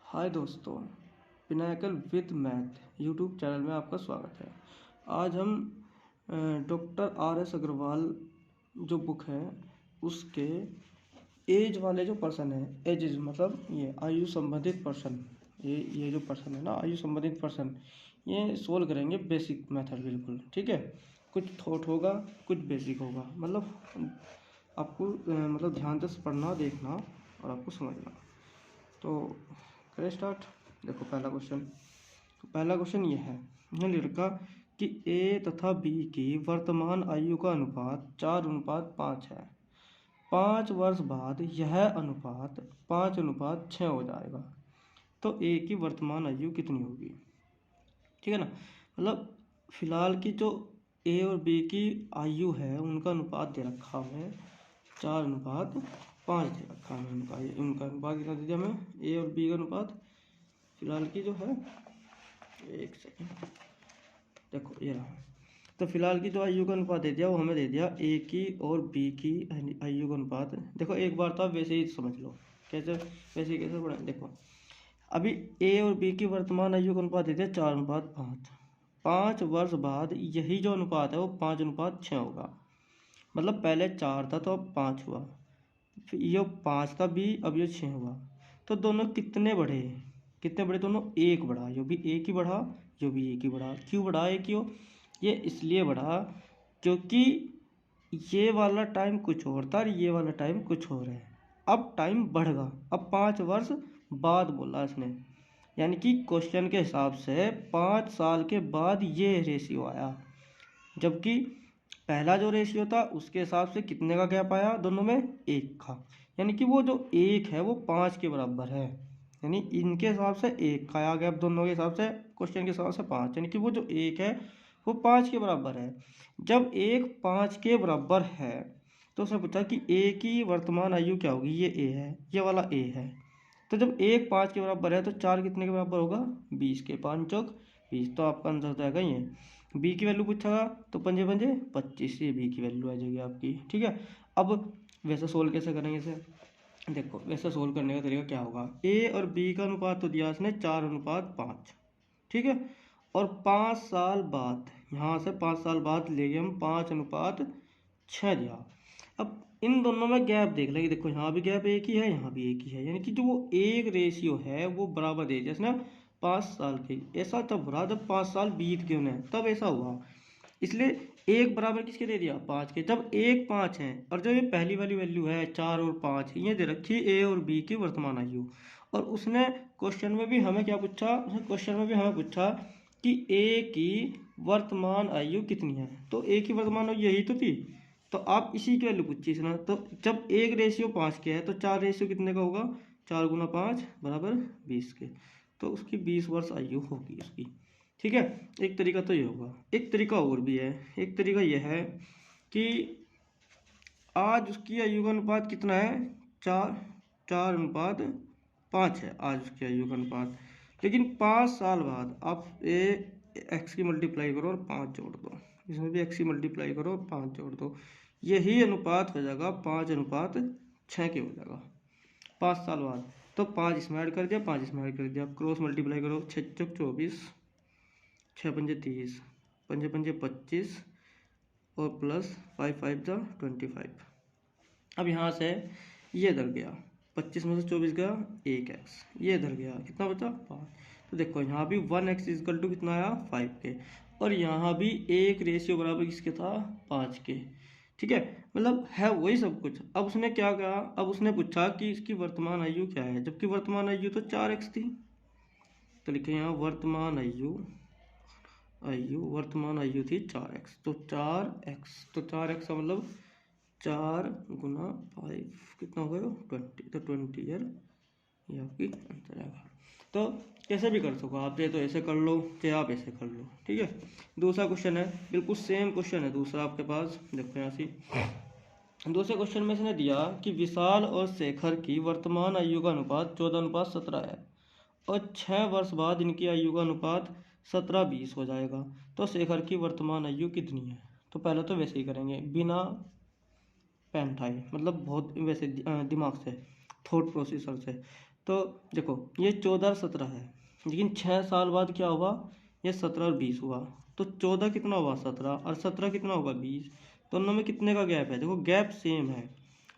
हाय दोस्तों, Pinnacle with math YouTube channel में आपका स्वागत है। आज हम डॉक्टर आर.एस. अग्रवाल जो बुक है उसके एज वाले जो पर्सन है, एजेस मतलब ये आयु संबंधित पर्सन, ये जो पर्सन है ना आयु संबंधित पर्सन, ये सोल्व करेंगे बेसिक मेथड। बिल्कुल ठीक है। कुछ थॉट होगा, कुछ बेसिक होगा, मतलब आपको मतलब ध्यान से पढ़ना, देखना और आपको समझना। तो करें स्टार्ट। देखो पहला क्वेश्चन ये है, ये लड़का कि ए तथा बी की वर्तमान आयु का अनुपात 4:5 है। 5 वर्ष बाद यह अनुपात 5:6 हो जाएगा, तो ए की वर्तमान आयु कितनी होगी। ठीक है ना। मतलब फिलहाल की जो ए और बी की आयु है उनका अनुपात दे रखा हमें 4:5 दे रखा है। उनका अनुपात कितना दे दिया हमें, ए और बी का अनुपात फिलहाल की जो है, एक सेकेंड, देखो ये रहा। तो फिलहाल की जो आयु का अनुपात दे दिया वो हमें दे दिया ए की और बी की आयु का अनुपात। देखो एक बार तो आप वैसे ही समझ लो, कैसे पढ़ें। देखो अभी ए और बी की वर्तमान आयु का अनुपात दे दिया 4:5। 5 वर्ष बाद यही जो अनुपात है वो 5:6 होगा। मतलब पहले 4 था तो अब 5 हुआ, फिर ये 5 था बी, अब ये 6 हुआ। तो दोनों कितने बढ़े दोनों, एक बढ़ा, जो भी एक ही बढ़ा, जो भी एक ही बढ़ा। क्यों बढ़ा एक ही हो, ये इसलिए बढ़ा क्योंकि ये वाला टाइम कुछ और था और ये वाला टाइम कुछ और है। अब टाइम बढ़ेगा, अब 5 वर्ष बाद बोला इसने, यानी कि क्वेश्चन के हिसाब से 5 साल के बाद ये रेशियो आया। जबकि पहला जो रेशियो था उसके हिसाब से कितने का गैप आया दोनों में, 1 का। यानी कि वो जो 1 है वो 5 के बराबर है। यानी इनके हिसाब से 1 का आया गैप, दोनों के हिसाब से, क्वेश्चन के हिसाब से 5, यानी कि वो जो 1 है वो 5 के बराबर है। जब 1 5 के बराबर है तो उसने पूछा कि ए की वर्तमान आयु क्या होगी। ये ए है, ये वाला ए है। तो जब 1 5 के बराबर है तो 4 कितने के बराबर होगा, 20 के। 5 चौक 20, तो आपका आंसर हो जाएगा ये। बी की वैल्यू पूछा तो 5 5 25, ये बी की वैल्यू आ जाएगी आपकी। ठीक है। अब वैसे सोल्व कैसे करेंगे इसे, देखो वैसे सोल्व करने का तरीका क्या होगा। ए और बी का अनुपात तो दिया इसने 4:5, ठीक है। और 5 साल बाद, यहाँ से 5 साल बाद ले गए हम 5:6 दिया। अब इन दोनों में गैप देख लेंगे। देखो यहाँ भी गैप एक ही है, यहाँ भी एक ही है, यानी कि जो वो एक रेशियो है वो बराबर दे दिया इसने 5 साल के। ऐसा तब रहा जब 5 साल बीत गए उन्हें, तब ऐसा हुआ। इसलिए एक बराबर किसके दे दिया, 5 के। जब 1 5 है और जो ये पहली वाली वैल्यू है 4 और 5, ये दे रखी ए और बी की वर्तमान आयु। और उसने क्वेश्चन में भी हमें क्या पूछा, क्वेश्चन में भी हमें पूछा कि ए की वर्तमान आयु कितनी है। तो ए की वर्तमान आयु यही तो थी, तो आप इसी की वैल्यू पूछी ना। तो जब एक रेशियो 5 के है तो 4 रेशियो कितने का होगा, 4 × 5 बराबर 20 के। तो उसकी 20 वर्ष आयु होगी उसकी। ठीक है। एक तरीका तो ये होगा। एक तरीका और भी है, एक तरीका यह है कि आज उसकी आयु का अनुपात कितना है, 4:5 है आज उसकी आयु का अनुपात। लेकिन 5 साल बाद आप एक्स की मल्टीप्लाई करो और 5 जोड़ दो, इसमें भी एक्स की मल्टीप्लाई करो और 5 जोड़ दो, यही अनुपात हो जाएगा 5:6 के हो जाएगा 5 साल बाद। तो 5 इसमें ऐड कर दिया, 5 इसमें ऐड कर दिया, क्रॉस मल्टीप्लाई करो, 6 चौक 24, 6 पंजे 30, 5 पंजे 25 और प्लस 5 5 जा 25। अब यहाँ से ये इधर गया, 25 में से 24 गया, 1x, ये इधर गया, कितना बचा 5। तो देखो यहाँ भी 1x इक्वल टू कितना आया, 5 के। और यहाँ भी एक रेशियो बराबर किसके था, 5 के। ठीक है। मतलब है वही सब कुछ। अब उसने क्या कहा, अब उसने पूछा कि इसकी वर्तमान आयु क्या है, जबकि वर्तमान आयु तो 4x थी। तो लिखे यहाँ वर्तमान आयु थी 4x, तो 4x, तो 4x का मतलब 4 × 5 कितना हो गया, 20। तो 20 ईयर ये आपकी आंसर आएगा। तो कैसे भी कर सको आप, चाहे तो ऐसे कर लो चाहे आप ऐसे कर लो। ठीक है। दूसरा क्वेश्चन है, बिल्कुल सेम क्वेश्चन है दूसरा आपके पास। देखो यहाँ से दूसरे क्वेश्चन में इसने दिया कि विशाल और शेखर की वर्तमान आयु का अनुपात 14:17 है और 6 वर्ष बाद इनकी आयु का अनुपात 17:20 हो जाएगा। तो शेखर की वर्तमान आयु कितनी है। तो पहले तो वैसे ही करेंगे, बिना पेन उठाए, मतलब बहुत वैसे दिमाग से, थॉट प्रोसेसर से। तो देखो ये 14 और 17 है, लेकिन 6 साल बाद क्या हुआ, ये 17 और 20 हुआ। तो 14 कितना हुआ 17, और 17 कितना होगा 20। दोनों में कितने का गैप है, देखो गैप सेम है,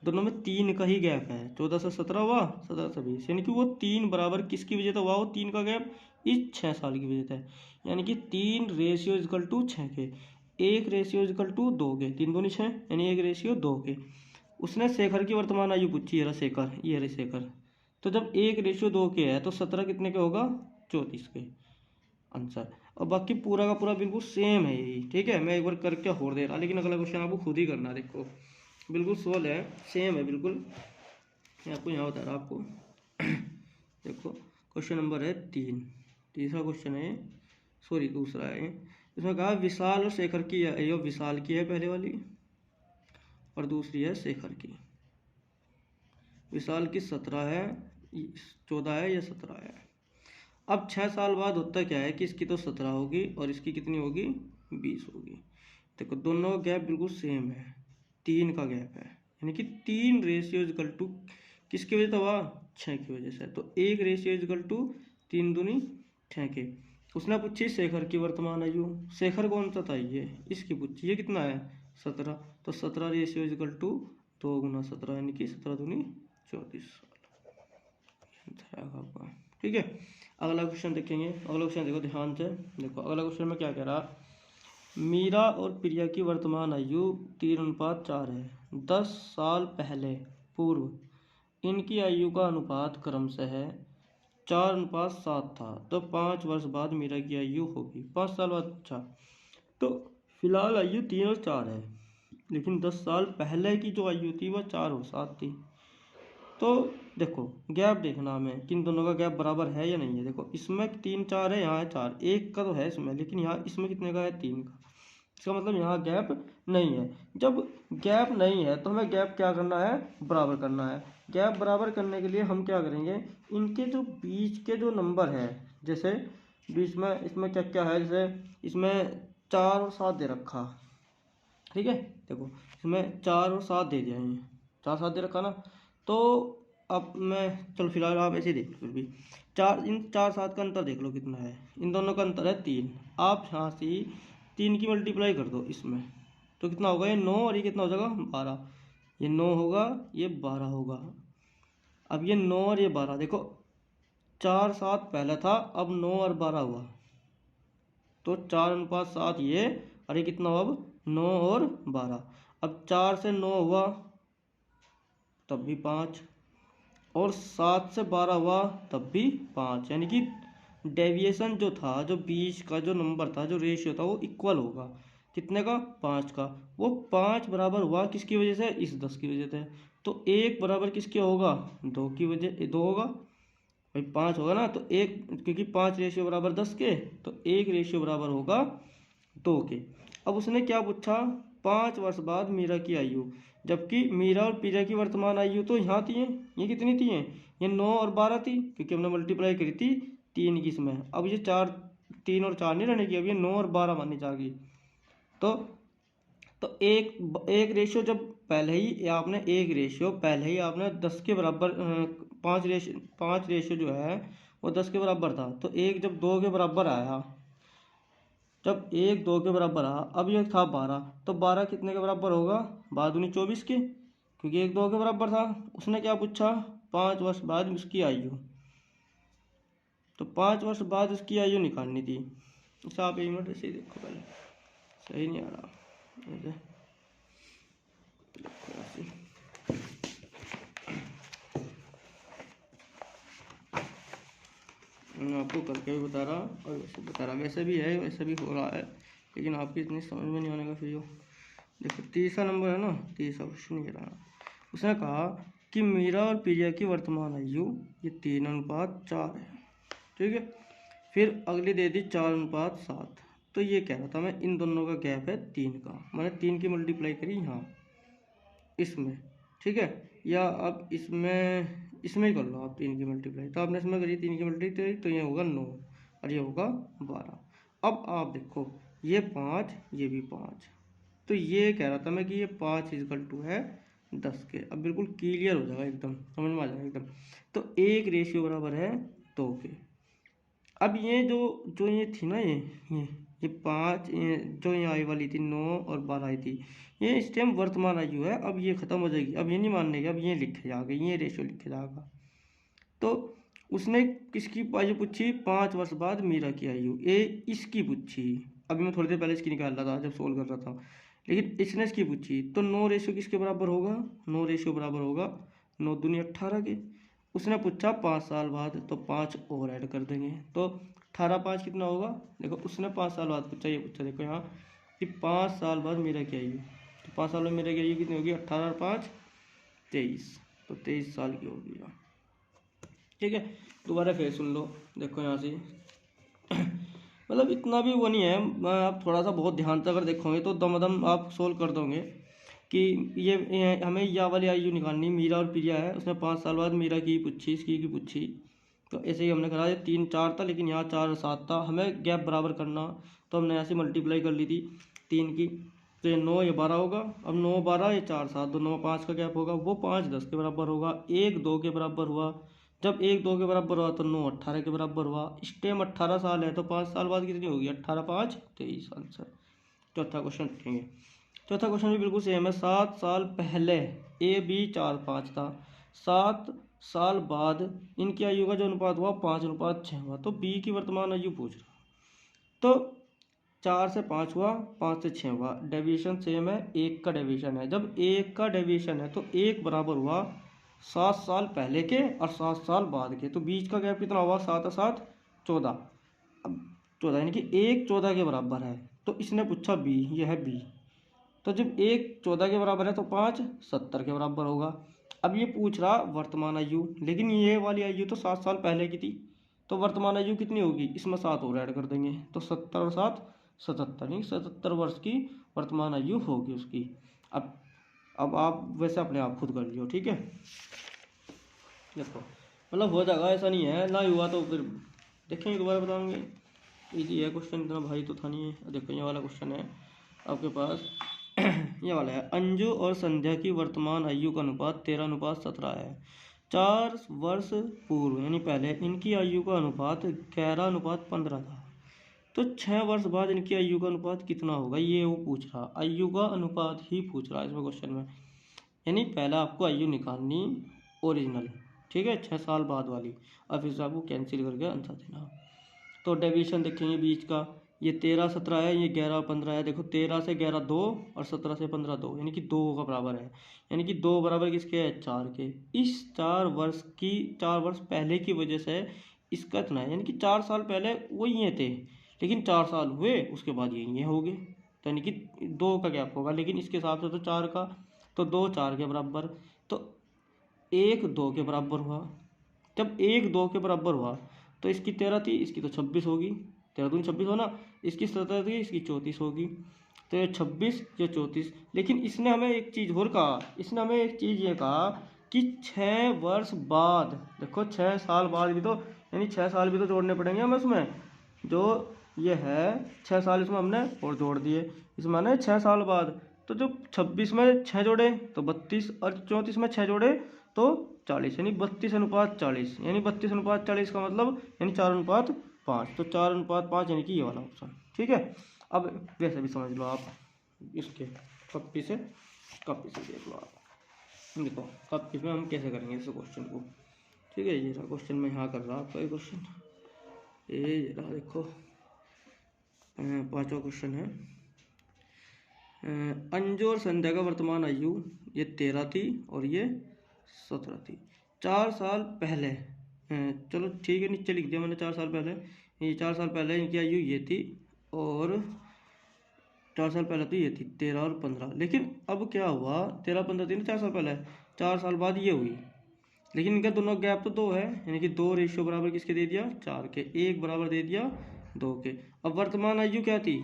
दोनों में 3 का ही गैप है। 14 से 17 हुआ, 17 से 20, यानी कि वो 3 बराबर किसकी वजह से हुआ, वो 3 का गैप इस 6 साल की वजह से है। यानी कि 3 रेशियो इजकल टू 6 के, 1 रेशियो इजकल टू 2 के, 3 दूनी 6, यानी 1 रेशियो 2 के। उसने शेखर की वर्तमान आयु पूछी है, शेखर, ये रहे शेखर। तो जब 1 रेशियो 2 के है तो 17 कितने के होगा, 34 के आंसर। और बाकी पूरा का पूरा बिल्कुल सेम है यही, ठीक है। मैं एक बार करके और दे रहा, लेकिन अगला क्वेश्चन आपको खुद ही करना, देखो बिल्कुल सोल है, सेम है बिल्कुल। मैं आपको यहाँ बता रहा आपको देखो क्वेश्चन नंबर है 3, तीसरा क्वेश्चन है, सॉरी दूसरा है। इसमें कहा विशाल और शेखर की, ये विशाल की है पहले वाली, और दूसरी है शेखर की। विशाल की 17 है, 14 है, या 17 है। अब 6 साल बाद होता क्या है कि इसकी तो 17 होगी और इसकी कितनी होगी, 20 होगी। देखो दोनों का गैप बिल्कुल सेम है, 3 का गैप है, यानी कि 3 रेशियो इजकल टू किसकी वजह से हुआ, 6 की वजह से। तो 1 रेशियो इजकल टू 3 दूनी 6 के। उसने पूछी शेखर की वर्तमान आयु, शेखर कौन सा था, ये इसकी पूछी, ये कितना है 17, तो 17 रेशियो इजकल टू 2 गुना 17, यानी कि 17 दूनी 34 आपका, ठीक है। अगला क्वेश्चन देखेंगे, अगला क्वेश्चन देखो ध्यान से, देखो अगला क्वेश्चन में क्या कह रहा, मीरा और प्रिया की वर्तमान आयु 3:4 है। 10 साल पहले पूर्व इनकी आयु का अनुपात क्रमशः है 4:7 था, तो 5 वर्ष बाद मीरा की आयु होगी 5 साल बाद। अच्छा, तो फिलहाल आयु 3 और 4 है, लेकिन 10 साल पहले की जो आयु थी वह 4 और 7 थी। तो देखो गैप देखना हमें कि इन दोनों का गैप बराबर है या नहीं है। देखो इसमें 3 4 है, यहाँ है 4, 1 का तो है इसमें, लेकिन यहाँ इसमें कितने का है, 3 का। इसका मतलब यहाँ गैप नहीं है। जब गैप नहीं है तो हमें गैप क्या करना है, बराबर करना है। गैप बराबर करने के लिए हम क्या करेंगे, इनके जो बीच के जो नंबर है, जैसे बीच में इसमें क्या क्या है, जैसे इसमें 4 और 7 दे रखा, ठीक है। देखो इसमें 4 और 7 दे दिया, ये 4 7 दे रखा ना। तो अब मैं, चलो फिलहाल आप ऐसे देख लो, फिर भी इन 4 7 का अंतर देख लो कितना है, इन दोनों का अंतर है 3। आप यहाँ से 3 की मल्टीप्लाई कर दो इसमें, तो कितना होगा, ये 9 और ये कितना हो जाएगा 12, ये 9 होगा, ये 12 होगा। अब ये 9 और ये 12, देखो 4 7 पहले था, अब 9 और 12 हुआ, तो 4:7 ये, और ये कितना हुआ अब 9 और 12। अब 4 से 9 हुआ तब भी 5, और 7 से 12 हुआ तब भी 5, यानी कि डेविएशन जो था, जो बीच का जो नंबर था, जो रेशियो था, वो इक्वल होगा कितने का, 5 का। वो 5 बराबर हुआ किसकी वजह से, इस 10 की वजह से। तो 1 बराबर किसके होगा, 2 की वजह, 2 होगा भाई, 5 होगा ना, तो 1, क्योंकि 5 रेशियो बराबर 10 के, तो 1 रेशियो बराबर होगा 2 के। अब उसने क्या पूछा, 5 वर्ष बाद मीरा की आयु, जबकि मीरा और प्रिया की वर्तमान आयु तो यहाँ थी, ये कितनी थी, ये 9 और 12 थी, क्योंकि हमने मल्टीप्लाई करी थी 3 की इसमें। अब ये 4, 3 और 4 नहीं रहने की, अब ये 9 और 12 माननी चाहिए। तो एक रेशियो जब पहले ही आपने, एक रेशियो पहले ही आपने 10 के बराबर, 5 रेशियो जो है वो 10 के बराबर था, तो एक जब 2 के बराबर आया, जब 1 2 के बराबर आया, अब ये था 12, तो 12 कितने के बराबर होगा, 12 दूनी 24 के, क्योंकि 1 2 के बराबर था। उसने क्या पूछा, 5 वर्ष बाद उसकी आयु, तो 5 वर्ष बाद उसकी आयु निकालनी थी। अच्छा आप 1 मिनट ऐसे ही देखो, पहले सही नहीं आ रहा, मैं आपको करके भी बता रहा और वैसे बता रहा, वैसे भी है, वैसे भी हो रहा है, लेकिन आपकी इतनी समझ में नहीं आने का फिर। देखो तीसरा नंबर है ना, तीसरा क्वेश्चन ये रहा। उसने कहा कि मीरा और प्रिया की वर्तमान आयु ये 3:4 है, ठीक है। फिर अगली दे दी 4:7। तो ये कह रहा था मैं, इन दोनों का गैप है 3 का, मैंने 3 की मल्टीप्लाई करी यहाँ इसमें, ठीक है। या अब इसमें ही कर लो आप 3 की मल्टीप्लाई, तो आपने इसमें करी 3 की मल्टीप्लाई, तो ये होगा 9 और ये होगा 12। अब आप देखो ये 5, ये भी 5, तो ये कह रहा था मैं कि ये 5 इजकल टू है 10 के। अब बिल्कुल क्लियर हो जाएगा, एकदम समझ में आ जाएगा एकदम। तो 1 रेशियो बराबर है 2 के। अब ये जो जो ये थी ना, ये 5, जो ये आई वाली थी 9 और 12 आई थी, ये इस टाइम वर्तमान आयु है। अब ये खत्म हो जाएगी, अब ये नहीं मानने की, अब ये लिखे जाएगा, ये रेशियो लिखे जाएगा। तो उसने किसकी आयु पूछी? 5 वर्ष बाद मीरा की आयु, ये इसकी पूछी। अभी मैं थोड़ी देर पहले इसकी निकाल रहा था जब सोल्व कर रहा था, लेकिन इसने इसकी पूछी। तो 9 रेशियो किसके बराबर होगा? 9 रेशियो बराबर होगा 9 दूनी 18 के। उसने पूछा 5 साल बाद, तो 5 और ऐड कर देंगे, तो 18 5 कितना होगा? देखो उसने 5 साल बाद पूछा, ये पूछा देखो यहाँ कि 5 साल बाद मीरा की आयु, तो 5 साल में मीरा की आयु कितनी होगी? 18 और 5 23, तो 23 साल की होगी। ठीक है, दोबारा फिर सुन लो, देखो यहाँ से मतलब इतना भी वो नहीं है, आप थोड़ा सा बहुत ध्यान से अगर देखोगे तो दम आप सोल्व कर दोगे कि ये हमें या वाली आयु निकालनी। मीरा और प्रिया है, उसने 5 साल बाद मीरा की पूछी, इसकी की पूछी, तो ऐसे ही हमने करा। ये 3 4 था, लेकिन यहाँ 4 और 7 था, हमें गैप बराबर करना, तो हमने ऐसे मल्टीप्लाई कर ली थी 3 की, तो ये 9 ये 12 होगा। अब 9 12 ये 4 7, तो 9 5 का गैप होगा, वो 5 10 के बराबर होगा। 1 2 के बराबर हुआ, जब 1 2 के बराबर हुआ तो 9 18 के बराबर हुआ। इस टाइम 18 साल है, तो 5 साल बाद कितनी होगी? 18 5 23 आंसर। चौथा क्वेश्चन देखेंगे। चौथा क्वेश्चन भी बिल्कुल सेम है। 7 साल पहले ए बी 4 5 था, 7 साल बाद इनकी आयु का जो अनुपात हुआ 5:6 हुआ, तो बी की वर्तमान आयु पूछ रहा। तो 4 से 5 हुआ, 5 से 6 हुआ, डेविएशन सेम है, 1 का डेविएशन है। जब 1 का डेविएशन है तो 1 बराबर हुआ 7 साल पहले के और 7 साल बाद के, तो बीच का गैप कितना हुआ? 7 और 7 14। अब 14 यानी कि 1 14 के बराबर है, तो इसने पूछा बी, यह है बी। तो जब 1 14 के बराबर है तो 5 70 के बराबर होगा। अब ये पूछ रहा वर्तमान आयु, लेकिन ये वाली आयु तो 7 साल पहले की थी, तो वर्तमान आयु कितनी होगी? इसमें 7 और ऐड कर देंगे, तो 70 और 7 77, नहीं 77 वर्ष की वर्तमान आयु होगी उसकी। अब आप वैसे अपने आप खुद कर लियो, ठीक है। देखो मतलब हो जाएगा, ऐसा नहीं है, ना हुआ तो फिर देखेंगे, दोबारा बताएंगे। इजी है क्वेश्चन, इतना भाई तो था नहीं है। देखो ये वाला क्वेश्चन है आपके पास ये वाला है। अंजू और संध्या की वर्तमान आयु का अनुपात 13:17 है। 4 वर्ष पूर्व यानी पहले इनकी आयु का अनुपात 11:15 था, तो 6 वर्ष बाद इनकी आयु का अनुपात कितना होगा? ये वो पूछ रहा, आयु का अनुपात ही पूछ रहा है इसमें क्वेश्चन में। यानी पहला आपको आयु निकालनी ओरिजिनल, ठीक है, 6 साल बाद वाली, और फिर आपको कैंसिल करके आंसर देना। तो डेविएशन देखेंगे बीच का, ये 13 17 है, ये 11 15 है। देखो 13 से 11 2 और 17 से 15 2, यानी कि 2 का बराबर है, यानी कि 2 बराबर किसके है? 4 के। इस 4 वर्ष पहले की वजह से इसका इतना है, यानी कि 4 साल पहले वो ये थे, लेकिन 4 साल हुए उसके बाद ये हो गए, तो यानी कि 2 का गैप होगा, लेकिन इसके हिसाब से तो 4 का, तो 2 4 के बराबर, तो 1 2 के बराबर हुआ। जब 1 2 के बराबर हुआ तो इसकी 13 थी, इसकी तो 26 होगी, 13 दूनी 26 होना, इसकी 17 थी, इसकी 34 होगी, तो ये 26 ये 34। लेकिन इसने हमें एक चीज़ और कहा, इसने हमें एक चीज़ ये कहा कि 6 वर्ष बाद, देखो 6 साल बाद भी तो, यानी 6 साल भी तो जोड़ने पड़ेंगे हमें उसमें, जो ये है 6 साल इसमें हमने और जोड़ दिए, इसमें माने 6 साल बाद। तो जो 26 में 6 जोड़े तो 32, और 34 में 6 जोड़े तो 40, यानी 32:40, यानी 32:40 का मतलब यानी 4:5, तो 4:5 यानी कि ये वाला ऑप्शन, ठीक है। अब वैसे भी समझ लो आप, इसके कॉपी से देख लो आप। देखो कॉपी में हम कैसे करेंगे इस क्वेश्चन को, ठीक है। ये रहा क्वेश्चन मैं यहाँ कर रहा आपका ये क्वेश्चन, ये रहा देखो 5वां क्वेश्चन है। अंजू और संध्या का वर्तमान आयु ये 13 थी और ये 17 थी। 4 साल पहले, चलो ठीक है नीचे लिख दिया मैंने 4 साल पहले, ये 4 साल पहले इनकी आयु ये थी, और 4 साल पहले तो ये थी 13 और 15। लेकिन अब क्या हुआ, 13 15 थी ना 4 साल पहले, 4 साल बाद ये हुई, लेकिन इनका दोनों गैप तो 2 है, यानी कि 2 रेशियो बराबर किसके दे दिया? 4 के। 1 बराबर दे दिया 2 के। अब वर्तमान आयु क्या थी?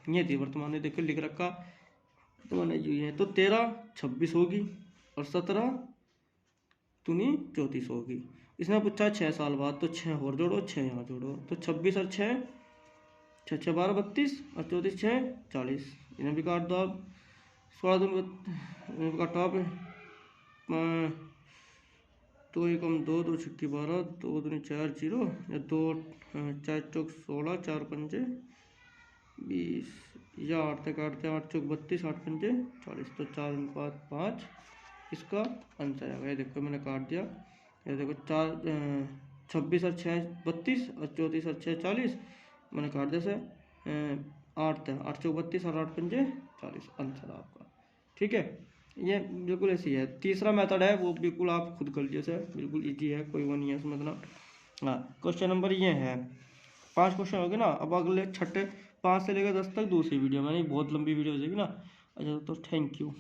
ये थी वर्तमान आयु, देखो लिख रखा वर्तमान आयु ये, तो 13 26 होगी और 17 दूनी 34 होगी। इसने पूछा 6 साल बाद, तो 6 और जोड़ो, 6 यहाँ जोड़ो, तो 26 और 6 6 6 12 32 और 34 6 40, इन्हें भी काट दो आप, 16 दूनी काटो आप, दो एकम दो, दो छक्की 12, दो दूनी 4 0 या दो 4 चौक 16, 4 पंजे 20 या 8 से काटते हैं 8 चौक 32, 8 पंजे 40, तो 4 अनुपात 5 इसका आंसर आएगा। ये देखो मैंने काट दिया। ये देखो 26 और 6 32 और 34 और 6 40, मैंने काट दिया से 8 था, 8 चौक 32 और 8 पंजे 40, आंसर आपका। ठीक है, ये बिल्कुल ऐसी है। तीसरा मेथड है वो बिल्कुल आप खुद कर लीजिए सर, बिल्कुल इजी है, कोई वो नहीं है इसमें मतलब। हाँ, क्वेश्चन नंबर ये है, 5 क्वेश्चन हो गए ना। अब अगले छठे 5 से लेकर 10 तक दूसरी वीडियो में, नहीं बहुत लंबी वीडियो हो जाएगी ना। अच्छा तो थैंक यू।